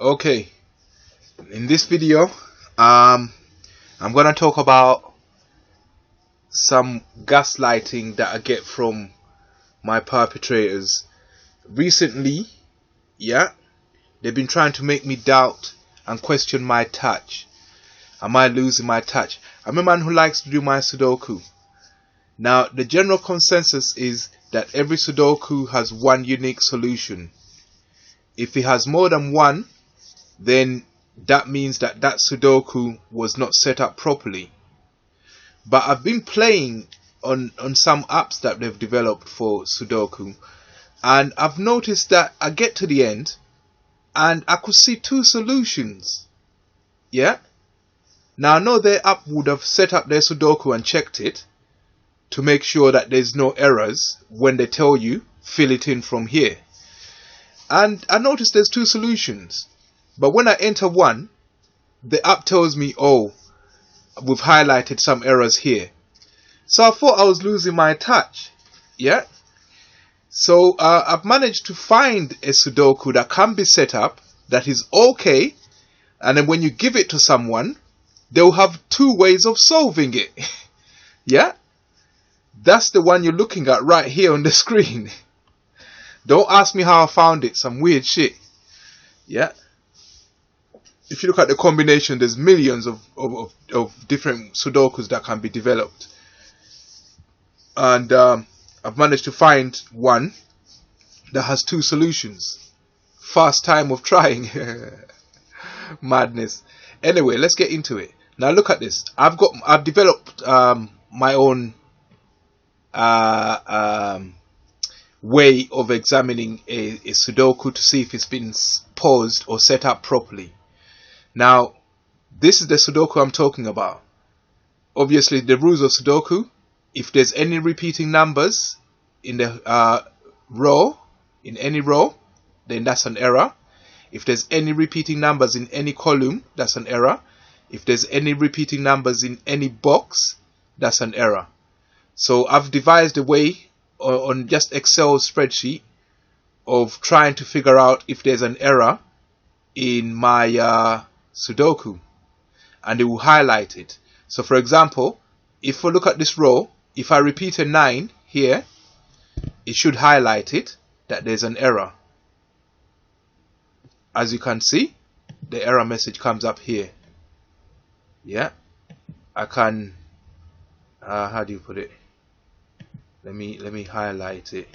Okay, in this video I'm gonna talk about some gaslighting that I get from my perpetrators recently. They've been trying to make me doubt and question my touch. Am I losing my touch? I'm a man who likes to do my sudoku. Now the general consensus is that every sudoku has one unique solution. If it has more than one, then that means that sudoku was not set up properly. But I've been playing on some apps that they've developed for sudoku, and I've noticed that I get to the end and I could see two solutions. Now I know their app would have set up their sudoku and checked it to make sure that there's no errors when they tell you fill it in from here. And I noticed there's two solutions. But when I enter one, the app tells me, oh, we've highlighted some errors here. So I thought I was losing my touch. So I've managed to find a sudoku that can be set up, that is okay. And then when you give it to someone, they'll have two ways of solving it. That's the one you're looking at right here on the screen. Don't ask me how I found it. Some weird shit. If you look at the combination, there's millions of different sudokus that can be developed. And I've managed to find one that has two solutions. Fast time of trying. Madness. Anyway, let's get into it. Now look at this. I've developed my own way of examining a sudoku to see if it's been posed or set up properly. Now, this is the sudoku I'm talking about. Obviously, the rules of sudoku: if there's any repeating numbers in the row, in any row, then that's an error. If there's any repeating numbers in any column, that's an error. If there's any repeating numbers in any box, that's an error. So I've devised a way on just Excel spreadsheet of trying to figure out if there's an error in my sudoku, and it will highlight it. So for example, if we look at this row, if I repeat a 9 here, it should highlight it that there's an error. As you can see, the error message comes up here. I can how do you put it? Let me highlight it.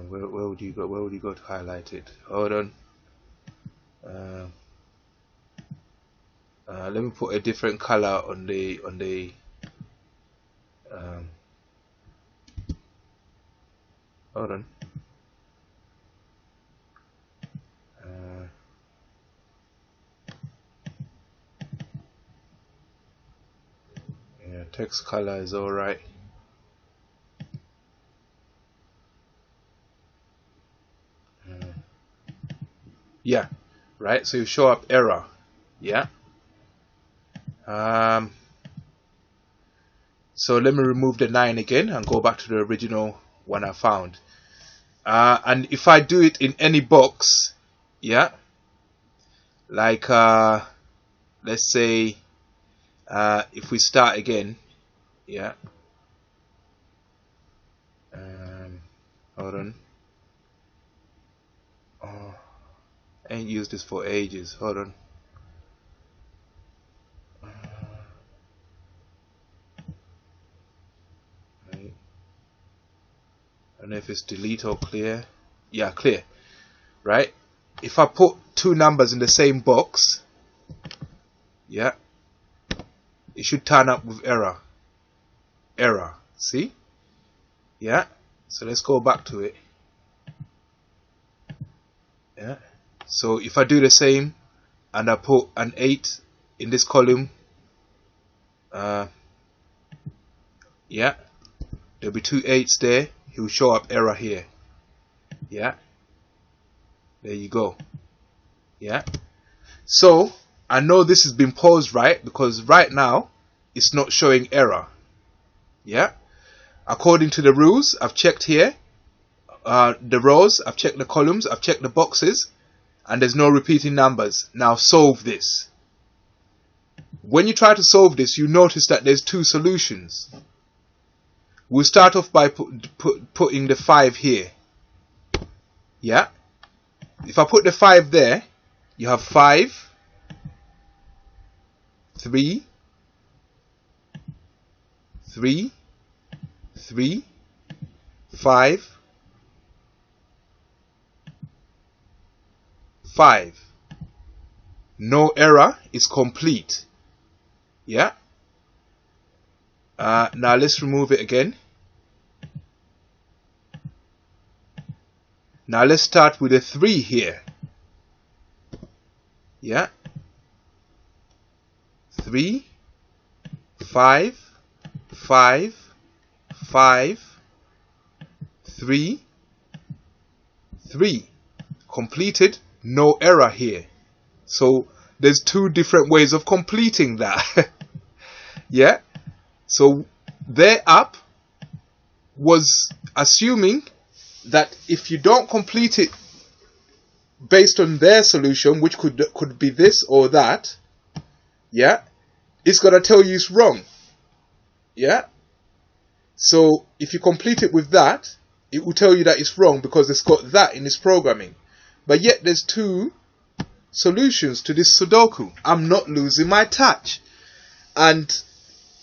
Where would you go? Where would you go to highlight it? Hold on. Let me put a different color on the hold on. Text color is all right. Right. So you show up error. So let me remove the 9 again and go back to the original one I found. And if I do it in any box, like let's say if we start again, hold on. Oh, I ain't used this for ages. Hold on. Right. I don't know if it's delete or clear. Clear. Right. If I put two numbers in the same box, it should turn up with error. See? So let's go back to it. So if I do the same and I put an 8 in this column, there'll be two 8s there. He will show up error here. There you go. So I know this has been paused right, because right now it's not showing error. According to the rules, I've checked here the rows, I've checked the columns, I've checked the boxes, and there's no repeating numbers. Now solve this. When you try to solve this, you notice that there's two solutions. We'll start off by putting the 5 here. Yeah? If I put the 5 there, you have 5, 3, 3, 3, 5, 5. No error, is complete. Yeah? Now let's remove it again. Now let's start with a 3 here. Yeah? 3, 5, 5, 5, 3, 3. Completed, no error here. So there's two different ways of completing that. Yeah? So their app was assuming that if you don't complete it based on their solution, which could be this or that, yeah, it's gonna tell you it's wrong. Yeah? So if you complete it with that, it will tell you that it's wrong because it's got that in its programming. But yet there's two solutions to this Sudoku. I'm not losing my touch. And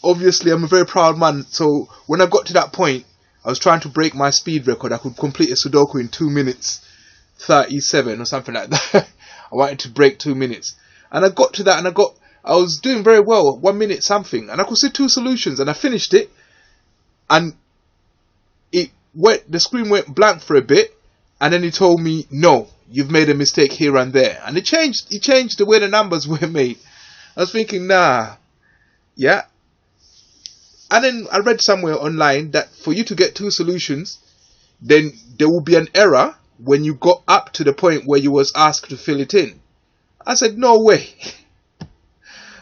obviously I'm a very proud man, so when I got to that point, I was trying to break my speed record. I could complete a Sudoku in 2 minutes 37 or something like that. I wanted to break 2 minutes. And I got to that and I was doing very well, 1 minute something. And I could see two solutions and I finished it. And the screen went blank for a bit. And then he told me, no, you've made a mistake here and there. And he changed the way the numbers were made. I was thinking, nah, yeah. And then I read somewhere online that for you to get two solutions, then there will be an error when you got up to the point where you was asked to fill it in. I said, no way.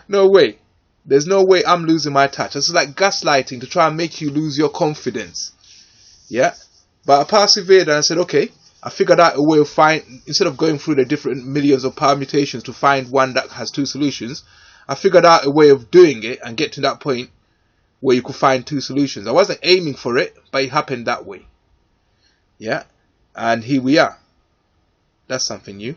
No way. There's no way I'm losing my touch. It's like gaslighting to try and make you lose your confidence. Yeah. But I persevered and I said, okay, I figured out a way of instead of going through the different millions of permutations to find one that has two solutions, I figured out a way of doing it and get to that point where you could find two solutions. I wasn't aiming for it, but it happened that way. Yeah. And here we are. That's something new.